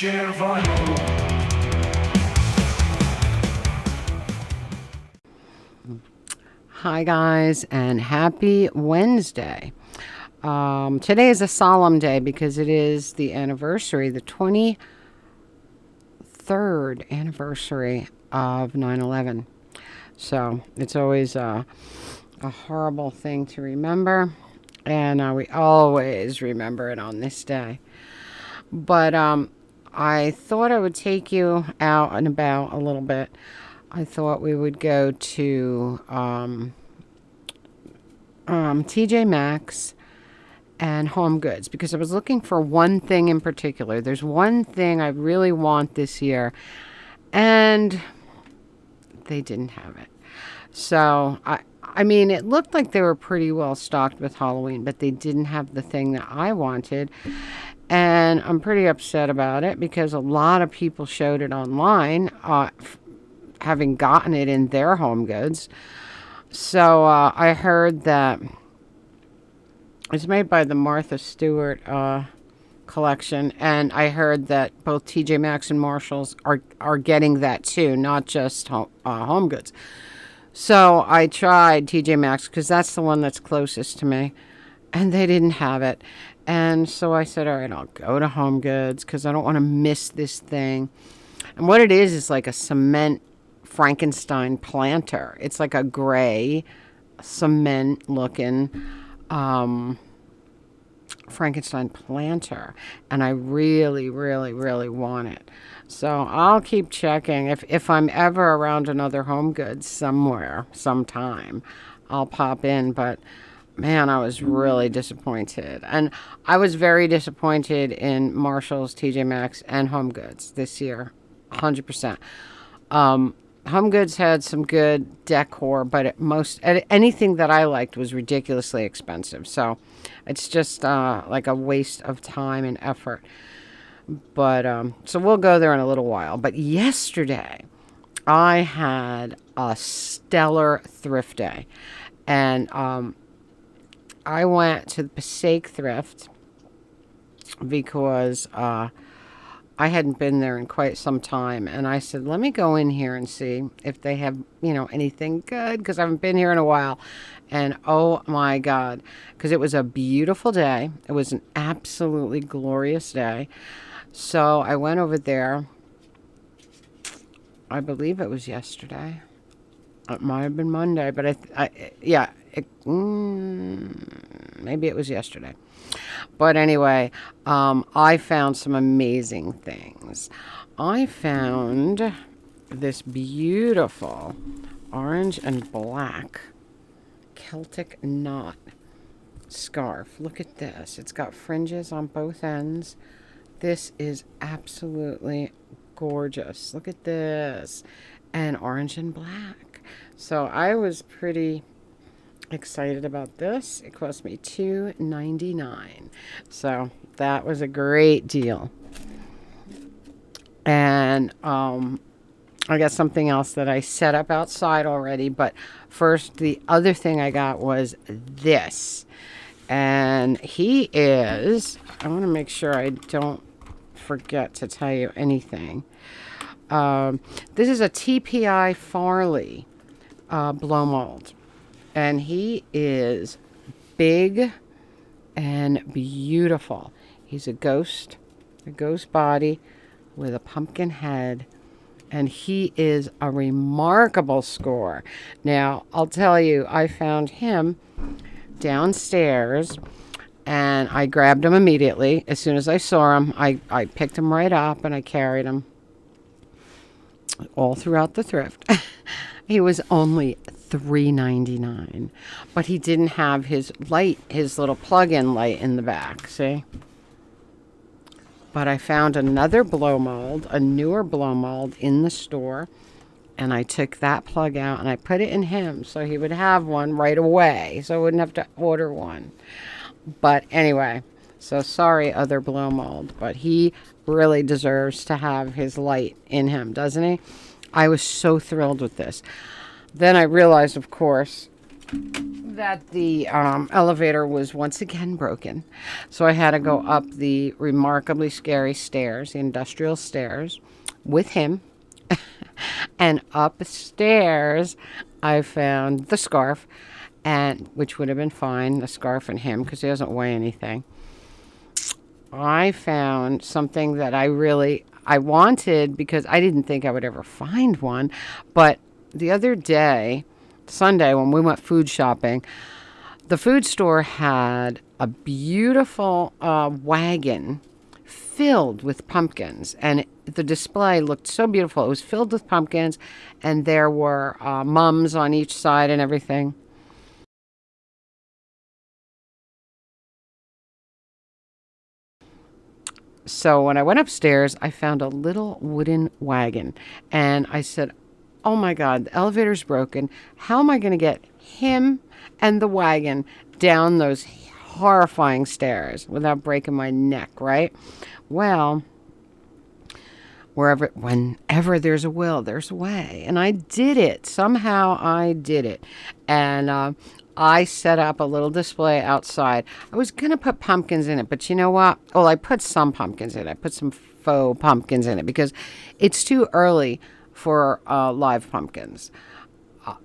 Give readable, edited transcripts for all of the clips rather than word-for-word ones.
Hi guys, and happy Wednesday. Today is a solemn day because it is the anniversary, the 23rd anniversary of 9/11. So it's always a horrible thing to remember, and we always remember it on this day. But I thought I would take you out and about a little bit. I thought we would go to TJ Maxx and Home Goods because I was looking for one thing in particular. There's one thing I really want this year, and they didn't have it. So I mean, it looked like they were pretty well stocked with Halloween, but they didn't have the thing that I wanted. And I'm pretty upset about it because a lot of people showed it online, having gotten it in their Home Goods. So I heard that it's made by the Martha Stewart collection, and I heard that both TJ Maxx and Marshalls are getting that too, not just Home Goods. So I tried TJ Maxx because that's the one that's closest to me, and they didn't have it. And so I said, all right, I'll go to Home Goods because I don't want to miss this thing. And what it is like a cement Frankenstein planter. It's like a gray cement looking Frankenstein planter. And I really, really, really want it. So I'll keep checking. If I'm ever around another Home Goods somewhere, sometime, I'll pop in. But man, I was really disappointed. And I was very disappointed in Marshalls, TJ Maxx, and Home Goods this year. 100%. Home Goods had some good decor, but anything that I liked was ridiculously expensive. So it's just like a waste of time and effort. But so we'll go there in a little while. But yesterday, I had a stellar thrift day. And I went to the Passaic Thrift because I hadn't been there in quite some time. And I said, let me go in here and see if they have, anything good, because I haven't been here in a while. And oh my God, because it was a beautiful day. It was an absolutely glorious day. So I went over there. I believe it was yesterday. It might have been Monday, but maybe it was yesterday. But anyway, I found some amazing things. I found this beautiful orange and black Celtic knot scarf. Look at this. It's got fringes on both ends. This is absolutely gorgeous. Look at this. And orange and black. So I was pretty excited about this. It cost me $2.99. So that was a great deal. And I got something else that I set up outside already. But first, the other thing I got was this. And he is, I want to make sure I don't forget to tell you anything. This is a TPI Farley blow mold. And he is big and beautiful. He's a ghost body with a pumpkin head. And he is a remarkable score. Now, I'll tell you, I found him downstairs, and I grabbed him immediately. As soon as I saw him, I picked him right up, and I carried him all throughout the thrift. He was only $3.99, but he didn't have his little plug-in light in the back, see? But I found another blow mold, a newer blow mold in the store, and I took that plug out and I put it in him so he would have one right away, so I wouldn't have to order one. But anyway, so sorry, other blow mold, but he really deserves to have his light in him, doesn't he? I was so thrilled with this. Then I realized, of course, that the elevator was once again broken. So I had to go up the remarkably scary stairs, the industrial stairs, with him. And upstairs, I found the scarf, and which would have been fine, the scarf and him, because he doesn't weigh anything. I found something that I wanted because I didn't think I would ever find one. But the other day, Sunday, when we went food shopping, the food store had a beautiful wagon filled with pumpkins, and the display looked so beautiful. It was filled with pumpkins, and there were mums on each side and everything. So when I went upstairs, I found a little wooden wagon, and I said, "Oh my God, the elevator's broken. How am I going to get him and the wagon down those horrifying stairs without breaking my neck?" Right? Well, whenever there's a will, there's a way, and I did it. Somehow I did it, and I set up a little display outside. I was gonna put pumpkins in it, but you know what? Well, I put some pumpkins in it. I put some faux pumpkins in it because it's too early for live pumpkins.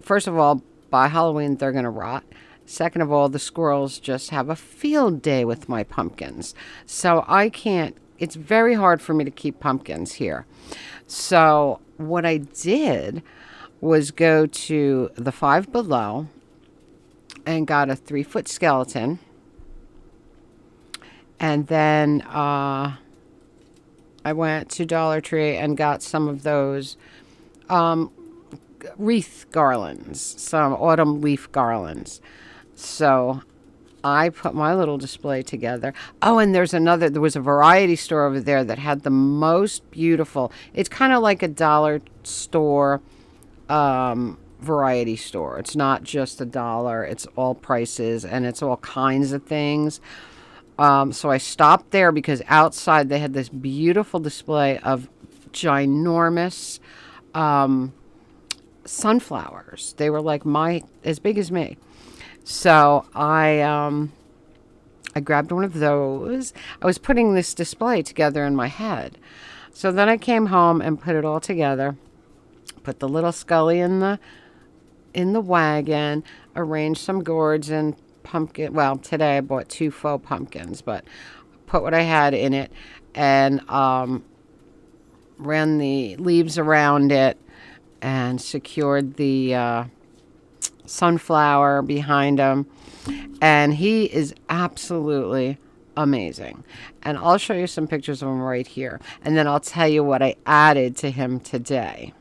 First of all, by Halloween they're gonna rot. Second of all, the squirrels just have a field day with my pumpkins, so I can't. It's very hard for me to keep pumpkins here. So what I did was go to the Five Below and got a 3-foot skeleton. And then I went to Dollar Tree and got some of those wreath garlands, some autumn leaf garlands. So I put my little display together. Oh, and there was a variety store over there that had the most beautiful, it's kind of like a dollar store variety store. It's not just a dollar, it's all prices and it's all kinds of things. So I stopped there because outside they had this beautiful display of ginormous sunflowers. They were like as big as me. So I grabbed one of those. I was putting this display together in my head. So then I came home and put it all together. Put the little Scully in the wagon, arranged some gourds and pumpkin. Well, today I bought 2 faux pumpkins, but put what I had in it and ran the leaves around it and secured the sunflower behind him. And he is absolutely amazing. And I'll show you some pictures of him right here. And then I'll tell you what I added to him today.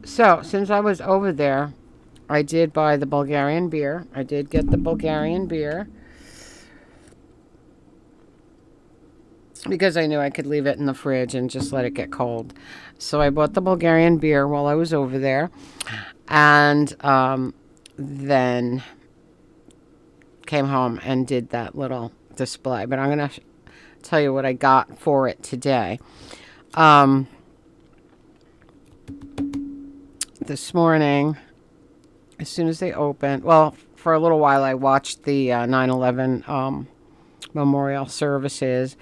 So, since I was over there, I did buy the Bulgarian beer. I did get the Bulgarian beer because I knew I could leave it in the fridge and just let it get cold. So I bought the Bulgarian beer while I was over there, and then came home and did that little display. But I'm going to tell you what I got for it today. This morning, as soon as they opened, well, for a little while I watched the 9/11 memorial services,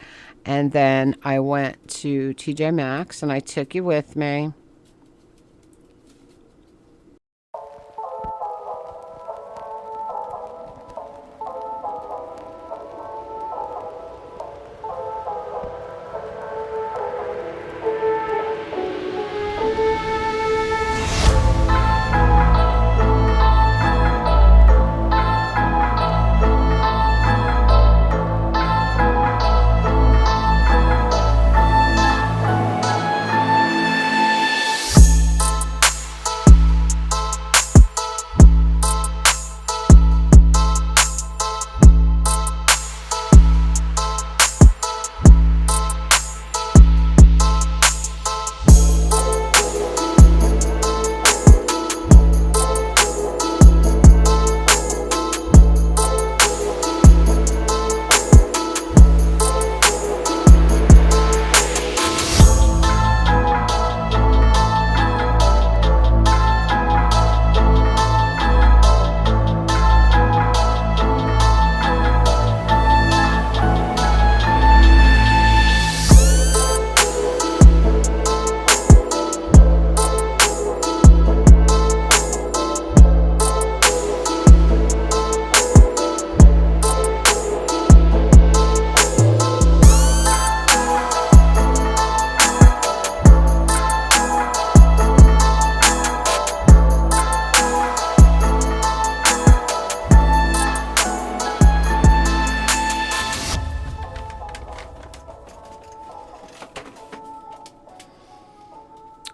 and then I went to TJ Maxx, and I took you with me.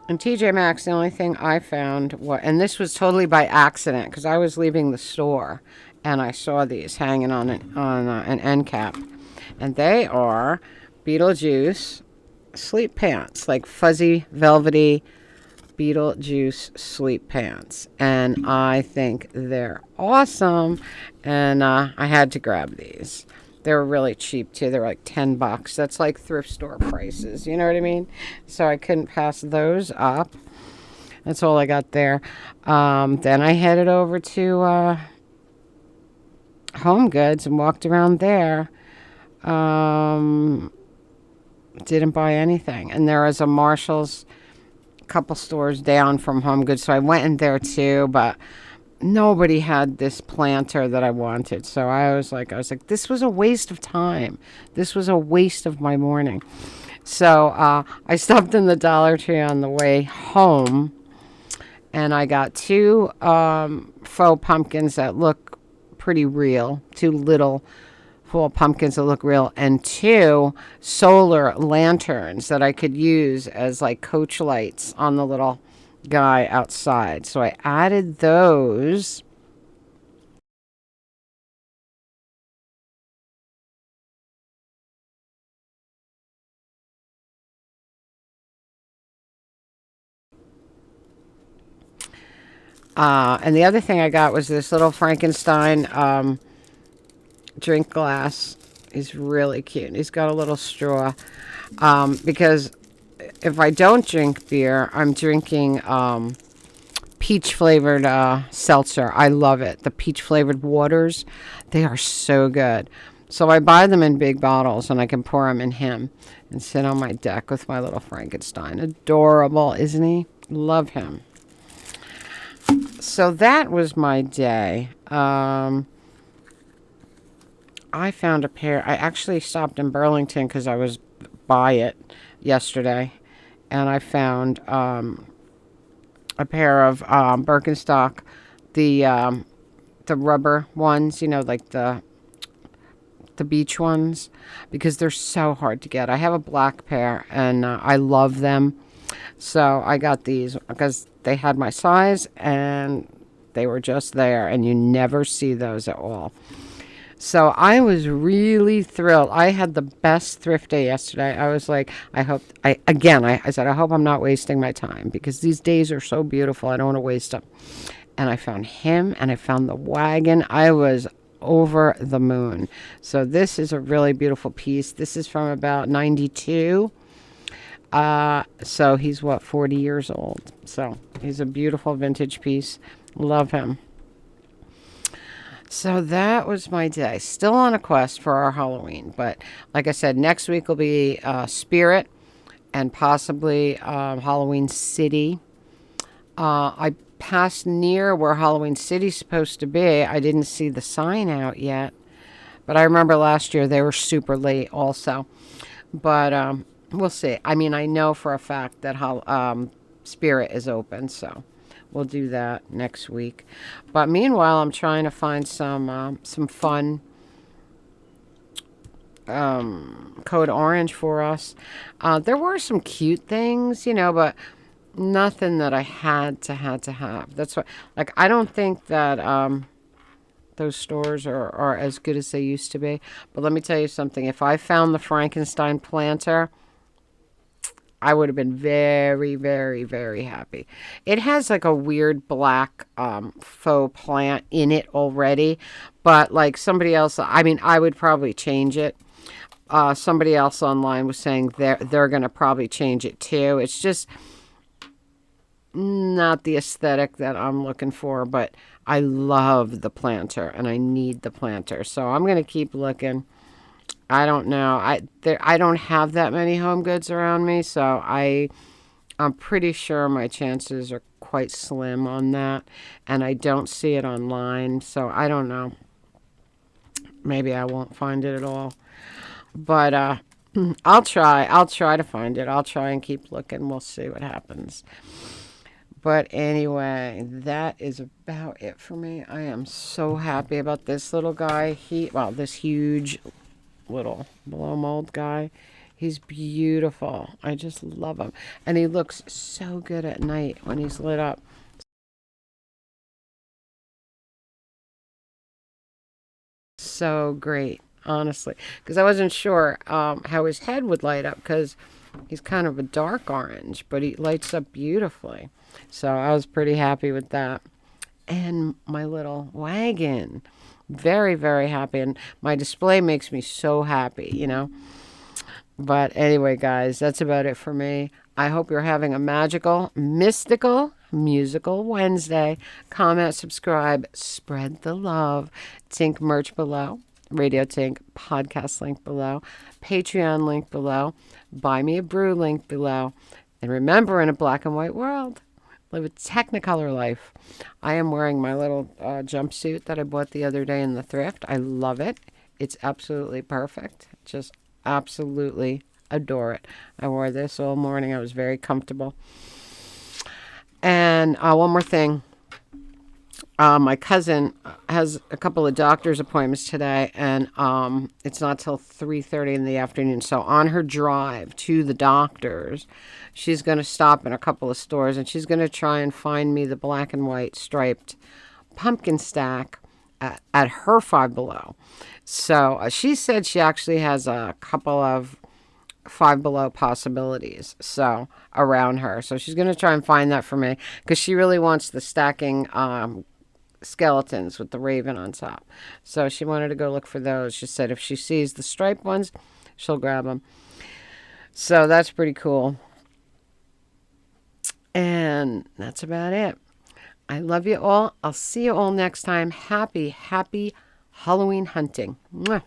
In TJ Maxx, the only thing I found was, and this was totally by accident because I was leaving the store and I saw these hanging on an end cap, and they are Beetlejuice sleep pants, like fuzzy, velvety Beetlejuice sleep pants, and I think they're awesome. And I had to grab these. They were really cheap too. They were like $10. That's like thrift store prices. You know what I mean? So I couldn't pass those up. That's all I got there. Then I headed over to Home Goods and walked around there. Didn't buy anything. And there was a Marshall's a couple stores down from Home Goods, so I went in there too, but nobody had this planter that I wanted. So I was like, this was a waste of time. This was a waste of my morning. So I stopped in the Dollar Tree on the way home, and I got two faux pumpkins that look pretty real, two little full pumpkins that look real, and two solar lanterns that I could use as like coach lights on the little guy outside. So I added those. And the other thing I got was this little Frankenstein drink glass. He's really cute. He's got a little straw. Because if I don't drink beer, I'm drinking peach flavored seltzer. I love it. The peach flavored waters, they are so good. So I buy them in big bottles and I can pour them in him and sit on my deck with my little Frankenstein. Adorable, isn't he? Love him. So that was my day. I found a pair. I actually stopped in Burlington because I was by it yesterday, and I found a pair of Birkenstock, the rubber ones, like the beach ones, because they're so hard to get. I have a black pair, and I love them. So I got these because they had my size, and they were just there, and you never see those at all. So I was really thrilled. I had the best thrift day yesterday. I was like, I said, I hope I'm not wasting my time because these days are so beautiful. I don't want to waste them. And I found him and I found the wagon. I was over the moon. So this is a really beautiful piece. This is from about 92. So he's 40 years old. So he's a beautiful vintage piece. Love him. So that was my day. Still on a quest for our Halloween. But like I said, next week will be Spirit and possibly Halloween City. I passed near where Halloween City's supposed to be. I didn't see the sign out yet. But I remember last year they were super late also. But we'll see. I mean, I know for a fact that Spirit is open, so we'll do that next week. But meanwhile, I'm trying to find some fun Code Orange for us. There were some cute things, but nothing that I had to have. That's what, like, I don't think that those stores are as good as they used to be. But let me tell you something. If I found the Frankenstein planter, I would have been very, very, very happy. It has like a weird black faux plant in it already, but like somebody else, I mean, I would probably change it. Somebody else online was saying they're going to probably change it too. It's just not the aesthetic that I'm looking for, but I love the planter and I need the planter. So I'm going to keep looking. I don't know. I don't have that many Home Goods around me, so I'm pretty sure my chances are quite slim on that. And I don't see it online, so I don't know. Maybe I won't find it at all. But I'll try. I'll try to find it. I'll try and keep looking. We'll see what happens. But anyway, that is about it for me. I am so happy about this little guy. This huge little blow mold guy. He's beautiful. I just love him. And he looks so good at night when he's lit up. So great, honestly. Because I wasn't sure how his head would light up because he's kind of a dark orange, but he lights up beautifully. So I was pretty happy with that. And my little wagon. Very, very happy. And my display makes me so happy, you know. But anyway, guys, that's about it for me. I hope you're having a magical, mystical, musical Wednesday. Comment, subscribe, spread the love. Tink merch below. Radio Tink podcast link below. Patreon link below. Buy me a brew link below. And remember, in a black and white world, live a technicolor life. I am wearing my little jumpsuit that I bought the other day in the thrift. I love it. It's absolutely perfect. Just absolutely adore it. I wore this all morning. I was very comfortable. And one more thing. My cousin has a couple of doctor's appointments today, and it's not till 3:30 in the afternoon. So on her drive to the doctor's, she's going to stop in a couple of stores, and she's going to try and find me the black and white striped pumpkin stack at her Five Below. So she said she actually has a couple of Five Below possibilities so around her. So she's going to try and find that for me because she really wants the stacking skeletons with the raven on top. So she wanted to go look for those. She said if she sees the striped ones, she'll grab them. So that's pretty cool. And that's about it. I love you all. I'll see you all next time. Happy, happy Halloween hunting. Mwah.